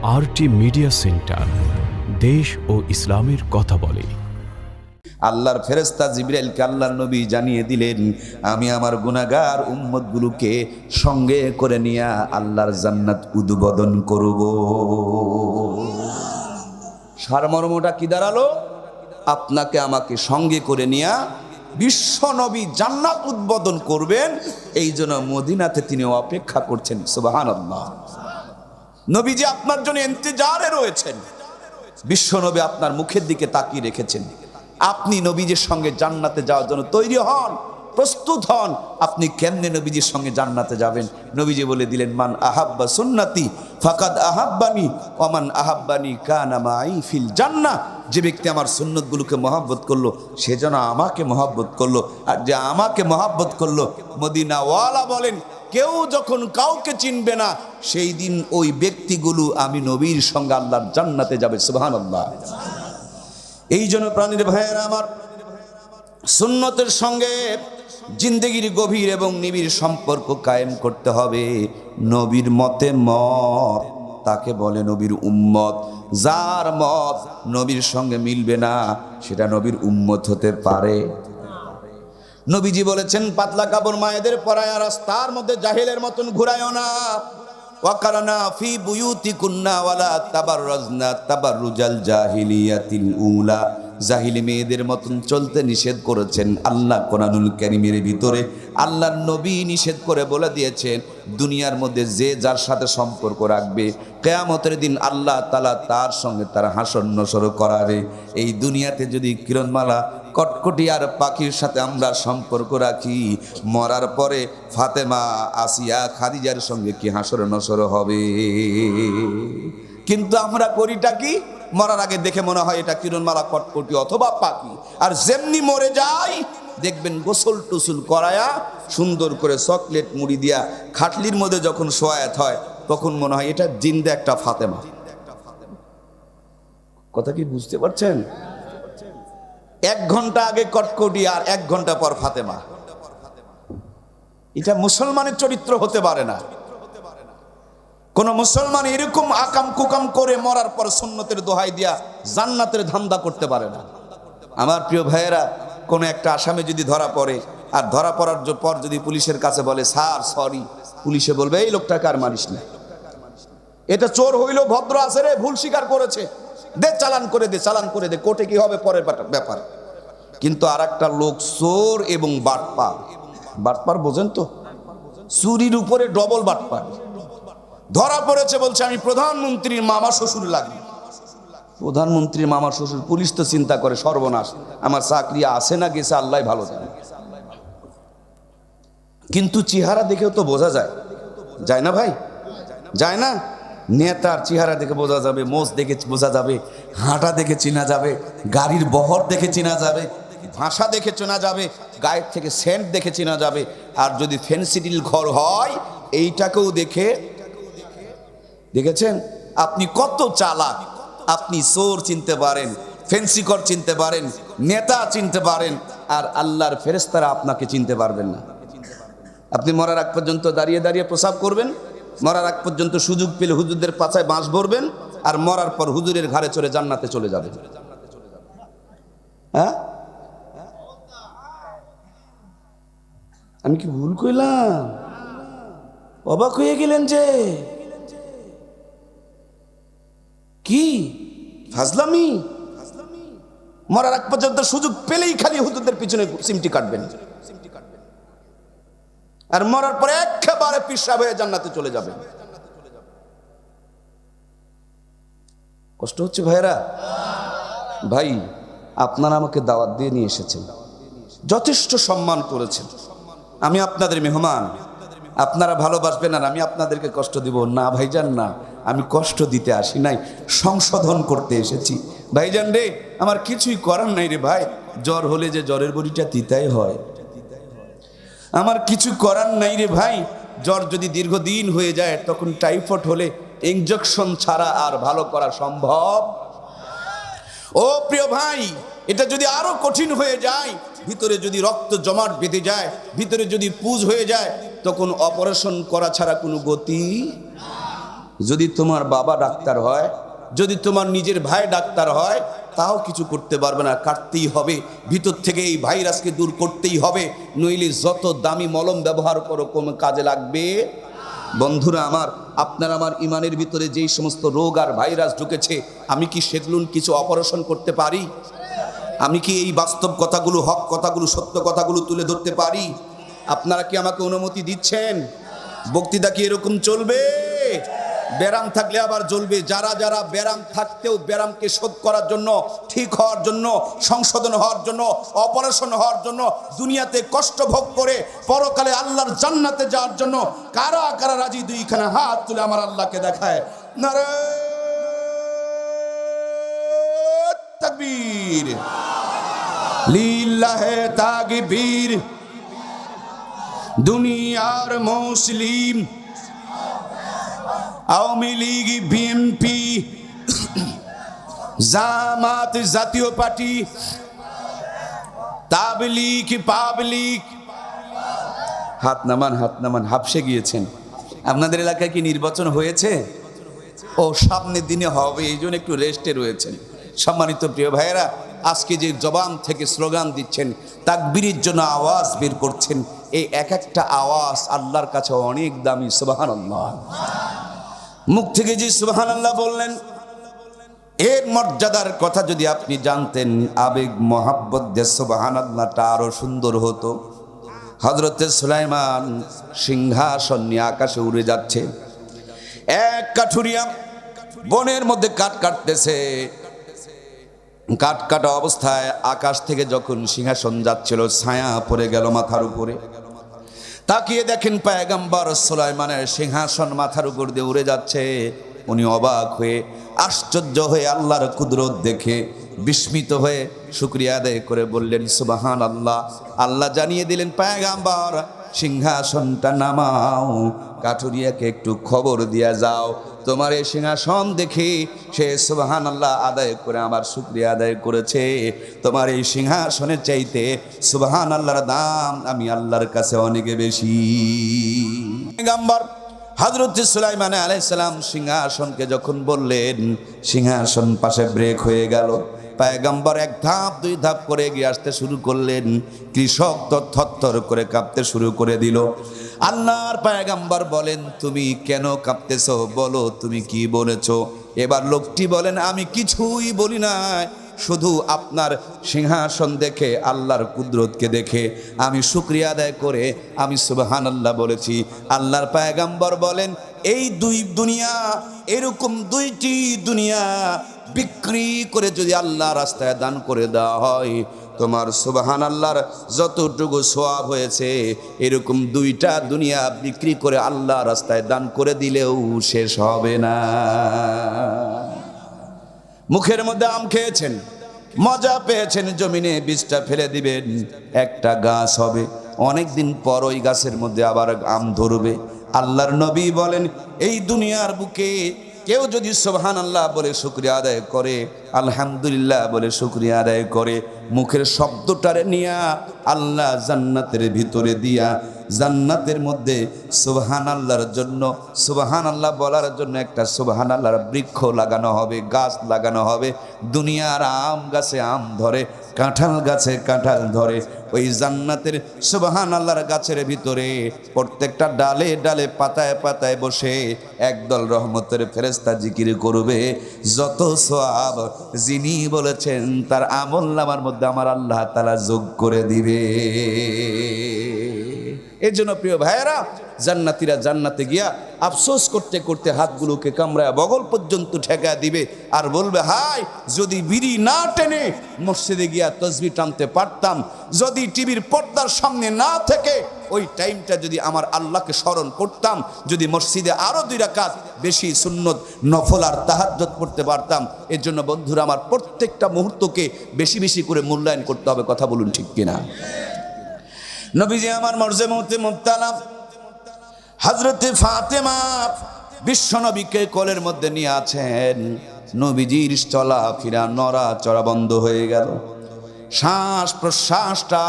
RT media centre, দেশ ও ইসলামের কথা বলে। আল্লাহর ফেরেশতা জিবরাইলকে আল্লাহর নবী জানিয়ে দিলেন, আমি আমার গুনাহগার উম্মতগুলোকে সঙ্গে করে নিয়ে আল্লাহর জান্নাত উদ্বোধন করব। সারমর্মটা কি দাঁড়ালো? আপনাকে আমাকে সঙ্গে করে নিয়ে বিশ্ব নবী জান্নাত উদ্বোধন করবেন, এই জন্য মদিনাতে তিনি অপেক্ষা করছেন। সুবহানাল্লাহ। নবীজি আপনার জন্য ইন্তজারে রয়েছেন। বিশ্ব নবী আপনার মুখের দিকে তাকিয়ে রেখেছেন। আপনি নবীজির সঙ্গে জান্নাতে যাওয়ার জন্য তৈরি হন, প্রস্তুত হন। আপনি কেমনে নবীজির সঙ্গে জান্নাতে যাবেন? নবীজি বলে দিলেন, মান আহাব্বা সুন্নতি ফাকাদ আহাব্বানি ওয়া মান আহাব্বানি কানা মাই ফিল জান্নাহ। যে ব্যক্তি আমার সুন্নতগুলোকে মহব্বত করলো, সে যেন আমাকে মহব্বত করলো, আর যে আমাকে মহব্বত করলো, মদিনাওয়ালা বলেন, কেউ যখন কাউকে চিনবে না, সেই দিন ওই ব্যক্তিগুলো আমি নবীর সঙ্গে আল্লাহর জান্নাতে যাবে। সুবহানাল্লাহ। এই জন্য প্রাণীর ভাইয়েরা আমার, সুন্নতের সঙ্গে জিন্দেগির গভীর এবং নিবিড় সম্পর্ক কায়েম করতে হবে। নবীর মতে মত, তাকে বলে নবীর উম্মত। যার মত নবীর সঙ্গে মিলবে না, সেটা নবীর উম্মত হতে পারে। নবীজি বলেছেন, পাতলা কাপড় মায়েদের পরায়া রাস্তার মধ্যে জাহিলের মতন ঘুরায়ও না। ওয়াকারনা ফি বুয়ুতিকুন্না ওয়ালা তাবাররাজনা তাবাররুজাল জাহিলিয়াতিল উলা। জাহিলি মেয়েদের মতন চলতে নিষেধ করেছেন আল্লাহ কোরআনুল কারীমের ভিতরে। আল্লাহর নবী নিষেধ করে বলে দিয়েছেন, দুনিয়ার মধ্যে যে যার সাথে সম্পর্ক রাখবে, কিয়ামতের দিন আল্লাহ তাআলা তার সঙ্গে তার হাসর নসর করাবে। এই দুনিয়াতে যদি কিরণমালা কটকটি আর পাখির সাথে আমরা সম্পর্ক রাখি, মরার পরে ফাতেমা, আসিয়া, খাদিজার সঙ্গে কি হাসর নসর হবে? কিন্তু আমরা করিটা কি? মরার আগে দেখে মনে হয় এটা কিরণমালা, কটকটি অথবা পাখি। আর যেমনি মরে যায়, দেখবেন গোসল টুসুল করায়া সুন্দর করে চকলেট মুড়ি দিয়া খাটলির মধ্যে যখন শোয়ায়াত হয়, তখন মনে হয় এটা জিন্দা একটা ফাতেমা। কথা কি বুঝতে পারছেন? 1 ঘন্টা আগে কটকটি আর 1 ঘন্টা পর ফাতেমা। এটা মুসলমানের চরিত্র হতে পারে না। কোন মুসলমান এরকম আকাম কুকাম করে মরার পর সুন্নতের দোহাই দিয়া জান্নাতের ধান্দা করতে পারে না। আমার প্রিয় ভাইয়েরা, কোন একটা আসামি যদি ধরা পড়ে, আর ধরা পড়ার পর যদি পুলিশের কাছে বলে, স্যার সরি, পুলিশে বলবে, এই লোকটাকে আর মারিস না, এটা চোর হইল, ভদ্র আছে রে, ভুল স্বীকার করেছে, দে চালান করে দে, চালান করে দে, কোর্টে কি হবে পরের ব্যাপার। কিন্তু আর একটা লোক চোর এবং বাটপার। বাটপার বোঝেন তো? চুরির উপরে ডবল বাটপার। ধরা পড়েছে, বলছে আমি প্রধানমন্ত্রীর মামা শ্বশুর লাগি। প্রধানমন্ত্রীর মামা শ্বশুর? পুলিশ তো চিন্তা করে, সর্বনাশ, আমার চাকরি আছে না গেছে আল্লাহ ভালো জানে। কিন্তু চেহারা দেখেও তো বোঝা যায়, যায় না ভাই? যায় না? নেতার চেহারা দেখে বোঝা যাবে, মোজ দেখে বোঝা যাবে, হাঁটা দেখে চেনা যাবে, গাড়ির বহর দেখে চেনা যাবে, ভাষা দেখে চেনা যাবে, গায়ের থেকে সেন্ট দেখে চেনা যাবে। আর যদি ফেন্সিডিল ঘর হয়, এইটাকেও দেখে। দেখেছেন আপনি কত চালাক? আপনি চোর চিনতে পারেন, ফেন্সিকর চিনতে পারেন, নেতা চিনতে পারেন, আর আল্লাহর ফেরেশতারা আপনাকে চিনতে পারবেন না। আপনি মরার আগ পর্যন্ত দাঁড়িয়ে দাঁড়িয়ে প্রসাব করবেন, মরার আগ পর্যন্ত সুযোগ পেলে হুজুরদের পাছায় বাঁশ ভরবেন, আর মরার পর হুজুরের ঘাড়ে চড়ে জান্নাতে চলে যাবেন। হ্যাঁ, আমি কি ভুল কইলাম? অবাক হয়ে গেলেন যে? কি ফাজলামি! মরার আগ পর্যন্ত সুযোগ পেলেই খালি হুজুরদের পিছনে সিমটি কাটবেন, আর মরার পরে একেবারে পিশাব হয়ে জান্নাতে চলে যাবেন। কষ্ট হচ্ছে ভাইরা? ভাই, আপনারা আমাকে দাওয়াত দিয়ে নিয়ে এসেছেন, যথেষ্ট সম্মান করেছেন। আমি আপনাদের মেহমান, আপনারা ভালোবাসবেন, আর আমি আপনাদেরকে কষ্ট দিব না ভাইজান, না, আমি কষ্ট দিতে আসি নাই, সংশোধন করতে এসেছি। ভাইজান রে, আমার কিছুই করার নাই রে ভাই। জ্বর হলে যে জ্বরের বড়িটা তিতাই হয়, আমার কিছু করার নাই রে ভাই। জ্বর যদি দীর্ঘদিন হয়ে যায়, তখন টাইফয়েড হলে ইনজেকশন ছাড়া আর ভালো করা সম্ভব? ও প্রিয় ভাই, এটা যদি আরো কঠিন হয়ে যায়, ভিতরে যদি রক্ত জমাট বেঁধে যায়, ভিতরে যদি পুজ হয়ে যায়, তখন অপারেশন করা ছাড়া কোনো গতি। যদি তোমার বাবা ডাক্তার হয়, যদি তোমার নিজের ভাই ডাক্তার হয়, তাও কিছু করতে পারবে না, কাটতেই হবে ভিতর থেকে, এই ভাইরাসকে দূর করতেই হবে, নইলে যত দামি মলম ব্যবহার করো কোনো কাজে লাগবে। বন্ধুরা আমার, আপনার আমার ইমানের ভিতরে যেই সমস্ত রোগ আর ভাইরাস ঢুকেছে, আমি কি সেগুলো কিছু অপারেশন করতে পারি? আমি কি এই বাস্তব কথাগুলো, হক কথাগুলো, সত্য কথাগুলো তুলে ধরতে পারি? আপনারা কি আমাকে অনুমতি দিচ্ছেন? বক্তৃতা কি এরকম চলবে? ব্যারাম থাকলে আবার জ্বলবে। যারা যারা ব্যারাম থাকতেও ব্যারামকে শোধ করার জন্য, ঠিক হওয়ার জন্য, সংশোধন হওয়ার জন্য, অপারেশন হওয়ার জন্য দুনিয়াতে কষ্ট ভোগ করে পরকালে আল্লাহর জান্নাতে যাওয়ার জন্য কারা কারা রাজি? দুইখানা হাত তুলে আমার আল্লাহকে দেখায়। নারায়ে তাকবীর, লিল্লাহে তাকবীর। দুনিয়ার মুসলিম, আওয়ামী লীগ, বিএনপি, জামাত, জাতীয় পার্টি, তাবলীগ, পাবলিক, হাত নামান, হাত নামান। হাফসে গিয়েছেন। আপনাদের এলাকায় কি নির্বাচন হয়েছে? ও সামনের দিনে হবে, এই জন্য একটু রেস্টে রয়েছেন। সম্মানিত প্রিয় ভাইয়েরা, আজকে যে জবান থেকে স্লোগান দিচ্ছেন, তাকবীরের জন্য আওয়াজ বের করছেন, এই এক একটা আওয়াজ আল্লাহর কাছে অনেক দামি। সুবহানাল্লাহ। মুখ থেকে যে সুবহানাল্লাহ বললেন, এর মর্যাদার কথা যদি আপনি জানতেন, আবেগ মহাব্বত দিয়ে সুবহানাল্লাহটা আরো সুন্দর হতো। হযরতে সুলাইমান সিংহাসন নিয়ে আকাশে উড়ে যাচ্ছে। এক কাঠুরিয়া বনের মধ্যে কাঠ কাটতেছে। কাঠ কাটা অবস্থায় আকাশ থেকে যখন সিংহাসন যাচ্ছিল, ছায়া পড়ে গেল মাথার উপরে। তাকিয়ে দেখেন পয়গম্বর সুলাইমানের সিংহাসন মাথার উপর দিয়ে উড়ে যাচ্ছে। উনি অবাক হয়ে, আশ্চর্য হয়ে, আল্লাহর কুদরত দেখে বিস্মিত হয়ে শুকরিয়া আদায় করে বললেন সুবহানাল্লাহ। আল্লাহ জানিয়ে দিলেন, পয়গম্বর সিংহাসনটা নামাও, কাঠুরিয়াকে একটু খবর দিয়া যাও, তোমার এই সিংহাসন দেখে সে সুবহানাল্লাহ আদায় করে আমার শুকরিয়া আদায় করেছে। তোমার এই সিংহাসনের চাইতে সুবহানাল্লাহর দাম আমি আল্লাহর কাছে অনেক বেশি। পয়গম্বর হযরত সুলাইমান আলাইহিস সালাম সিংহাসনকে যখন বললেন, সিংহাসন পাশে ব্রেক হয়ে গেল। পয়গম্বর এক ধাপ দুই ধাপ করে এগিয়ে আসতে শুরু করলেন। কৃষক তো থরথর করে কাঁপতে শুরু করে দিল। আল্লাহর পয়গম্বর বলেন, তুমি কেন কাঁপতেছো? বলো তুমি কি বলেছো? এবার লোকটি বলেন, আমি কিছুই বলি না, শুধু আপনার সিংহাসন দেখে, আল্লাহর কুদরতকে দেখে আমি শুকরিয়া আদায় করে আমি সুবহানাল্লাহ বলেছি। আল্লাহর পয়গম্বর বলেন, এই দুই দুনিয়া, এরকম দুইটি দুনিয়া বিক্রি করে যদি আল্লাহ রাস্তায় দান করে দেওয়া হয়, তোমার সুবহানাল্লাহর যতটুকু সওয়াব হয়েছে, এরকম দুইটা দুনিয়া বিক্রি করে আল্লাহ রাস্তায় দান করে দিলেও শেষ হবে না। মুখের মধ্যে আম খেয়েছেন, মজা পেয়েছেন, জমিনে বীজটা ফেলে দিবেন, একটা গাছ হবে, অনেক দিন পর ওই গাছের মধ্যে আবার আম ধরবে। আল্লাহর নবী বলেন, এই দুনিয়ার বুকে কেউ যদি সুবহানাল্লাহ বলে শুকরিয়া আদায় করে, আলহামদুলিল্লাহ বলে শুকরিয়া আদায় করে, মুখের শব্দটারে নিয়া আল্লাহ জান্নাতের ভিতরে দিয়া, জান্নাতের মধ্যে সুবহানাল্লাহর জন্য, সুবহানাল্লাহ বলার জন্য একটা সুবহানাল্লাহর বৃক্ষ লাগানো হবে, গাছ লাগানো হবে। দুনিয়ার আম গাছে আম ধরে, কাঁঠাল গাছে কাঁঠাল ধরে, ওই জান্নাতের সুবহানাল্লাহর গাছের ভিতরে প্রত্যেকটা ডালে ডালে পাতায় পাতায় বসে একদল রহমতের ফেরেশতা জিকির করবে। যত সওয়াব যিনি বলেছেন তার আমলনামার মধ্যে আমার আল্লাহ তাআলা যোগ করে দিবে। এর জন্য প্রিয় ভাইয়েরা, জান্নাতীরা জান্নাতে গিয়া আফসোস করতে করতে হাতগুলোকে কামড়ায় বগল পর্যন্ত ঠেকা দিবে আর বলবে, হায় যদি বিড়ি না টেনে মসজিদে গিয়া তাসবিহ টানতে পারতাম, যদি টিভির পর্দার সামনে না থেকে ওই টাইমটা যদি আমার আল্লাহকে স্মরণ করতাম, যদি মসজিদে আরো 2 রাকাত বেশি সুন্নত নফল আর তাহাজ্জুদ পড়তে পারতাম। এর জন্য বন্ধুরা আমার, প্রত্যেকটা মুহূর্তকে বেশি বেশি করে মূল্যায়ন করতে হবে। কথা বলুন ঠিক কিনা? নবীজি আমার মরজে মউতে মুবতালা হযরতে ফাতেমা বিশ্বনবীকে কোলের মধ্যে নিয়ে আছেন। নবীজির চলা ফিরা নড়াচড়া বন্ধ হয়ে গেল, শ্বাস প্রশ্বাসটা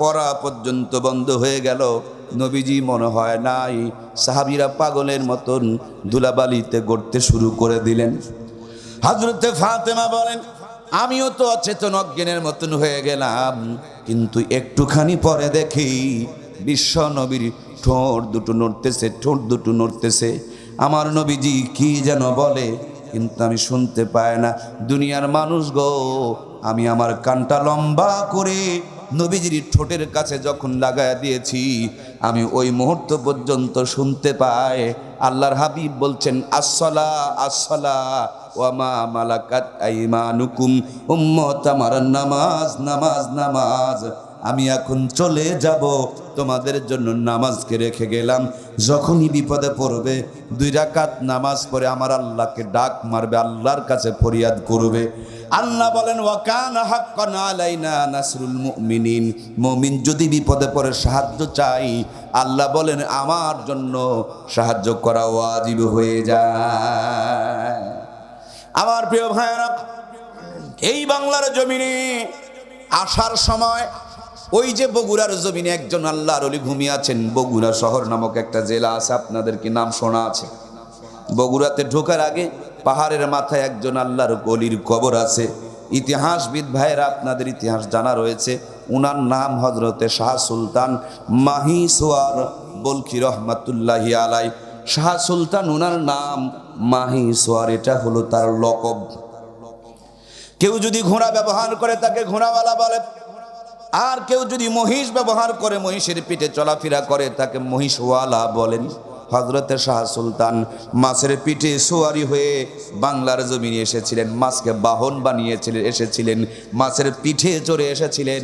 পড়া পর্যন্ত বন্ধ হয়ে গেল। নবীজি মনে হয় নাই, সাহাবীরা পাগলের মতন ধুলাবালিতে গড়তে শুরু করে দিলেন। হযরতে ফাতেমা বলেন, আমিও তো অচেতন অজ্ঞানের মতন হয়ে গেলাম, কিন্তু একটুখানি পরে দেখি বিশ্ব নবীর ঠোঁট দুটো নড়তেছে, ঠোঁট দুটো নড়তেছে। আমার নবীজি কি যেন বলে, কিন্তু আমি শুনতে পাই না। দুনিয়ার মানুষ গো, আমি আমার কানটা লম্বা করে নবীজির ঠোঁটের কাছে যখন লাগায় দিয়েছি, আমি ওই মুহূর্ত পর্যন্ত শুনতে পাই আল্লাহর হাবিব বলছেন, আসসালা আসসালা ওয়া মা মালাকাত আইমানুকুম, উম্মত আমার নামাজ নামাজ নামাজ। আমি এখন চলে যাব, তোমাদের জন্য নামাজকে রেখে গেলাম। যখনই বিপদে পড়বে 2 রাকাত নামাজ পড়ে আমার আল্লাহকে ডাক মারবে, আল্লাহর কাছে ফরিয়াদ করবে। আল্লাহ বলেন, ওয়া কানা হাক্কান আলাইনা নাসরুল মুমিনিন। মুমিন যদি বিপদে পড়ে সাহায্য চাই, আল্লাহ বলেন আমার জন্য সাহায্য করা ওয়াজিব হয়ে যায়। আমার প্রিয় ভাইরা, এই বাংলার জমিনে আসার সময় ওই যে বগুড়ার জমিনে একজন আল্লাহর ওলি ঘুমিয়ে আছেন। বগুড়া শহর নামক একটা জেলা আছে, আপনাদের কি নাম শোনা আছে? বগুড়াতে ঢোকার আগে পাহাড়ের মাথায় একজন আল্লাহর ওলির কবর আছে। ইতিহাসবিদ ভাইয়েরা, আপনাদের ইতিহাস জানা রয়েছে। উনার নাম হযরতে শাহ সুলতান মাহিসওয়ার বলখি রহমাতুল্লাহি আলাই। শাহ সুলতান উনার নাম, মাহিসওয়ার এটা হলো তার লকব। কেউ যদি ঘোড়া ব্যবহার করে তাকে ঘোড়াওয়ালা বলে, আর কেউ যদি মহিষ ব্যবহার করে, মহিষের পিঠে চলাফেরা করে, তাকে মহিষওয়ালা বলেন। হযরতে শাহ সুলতান মাছের পিঠে সোয়ারি হয়ে বাংলার জমিনে এসেছিলেন, মাছকে বাহন বানিয়েছিলেন, এসেছিলেন মাছের পিঠে চড়ে এসেছিলেন।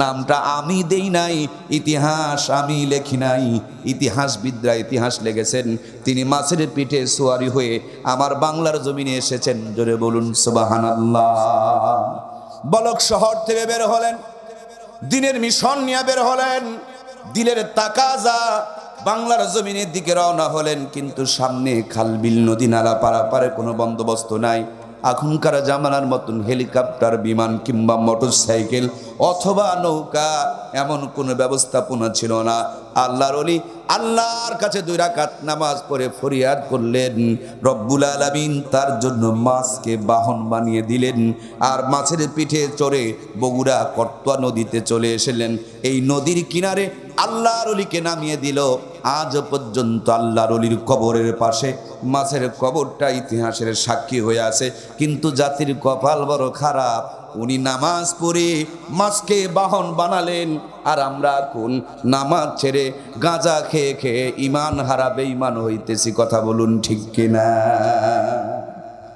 নামটা আমি দেই নাই, ইতিহাস আমি লেখি নাই, ইতিহাসবিদরা ইতিহাস লেগেছেন। তিনি মাছের পিঠে সোয়ারি হয়ে আমার বাংলার জমিনে এসেছেন। জোরে বলুন সুবহানাল্লাহ। বলক শহর থেকে বের হলেন, দিনের মিশন নিয়ে বের হলেন, দিলের তাকাজা বাংলার জমিনের দিকে রওনা হলেন। কিন্তু সামনে খালবিল নদী নালা পারাপারে কোনো বন্দোবস্ত নাই। এখনকার জামানার মতন হেলিকপ্টার, বিমান কিংবা মোটরসাইকেল অথবা নৌকা এমন কোনো ব্যবস্থাপনা ছিল না। আল্লাহর ওলি আল্লাহর কাছে 2 রাকাত নামাজ পড়ে ফরিয়াদ করলেন, রব্বুল আলামিন তার জন্য মাছকে বাহন বানিয়ে দিলেন। আর মাছের পিঠে চড়ে বগুড়া কটুয়া নদীতে চলে এসেলেন। এই নদীর কিনারে আল্লাহর ওলিকে নামিয়ে দিল। আজ পর্যন্ত আল্লাহর ওলির কবরের পাশে মাছের কবরটা ইতিহাসের সাক্ষী হয়ে আছে। কিন্তু জাতির কপাল বড় খারাপ, উনি নামাজ পড়ে মাছকে বাহন বানালেন, আর আমরা এখন নামাজ ছেড়ে গাঁজা খেয়ে খেয়ে ইমান হারা বেঈমান হইতেছি। কথা বলুন ঠিক কিনা?